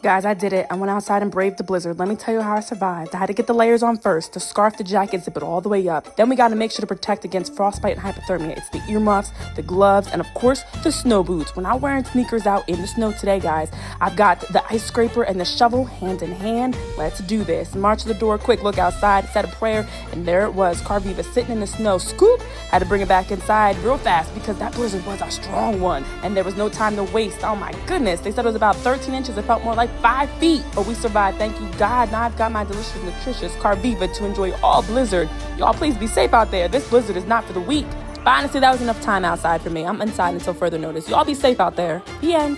Guys, I did it. I went outside and braved the blizzard. Let me tell you how I survived. I had to get the layers on first, the scarf, the jacket, zip it all the way up. Then we got to make sure to protect against frostbite and hypothermia. It's the earmuffs, the gloves, and of course, the snow boots. We're not wearing sneakers out in the snow today, guys. I've got the ice scraper and the shovel hand in hand. Let's do this. March to the door, quick look outside, said a prayer, and there it was. Karviva sitting in the snow. Scoop! Had to bring it back inside real fast because that blizzard was a strong one, and there was no time to waste. Oh my goodness. They said it was about 13 inches. It felt more like 5 feet, but we survived, thank you God. Now I've got my delicious Nutritious Karviva to enjoy all blizzard. Y'all please be safe out there. This blizzard is not for the weak. But honestly, that was enough time outside for me. I'm inside until further notice. Y'all be safe out there. The end.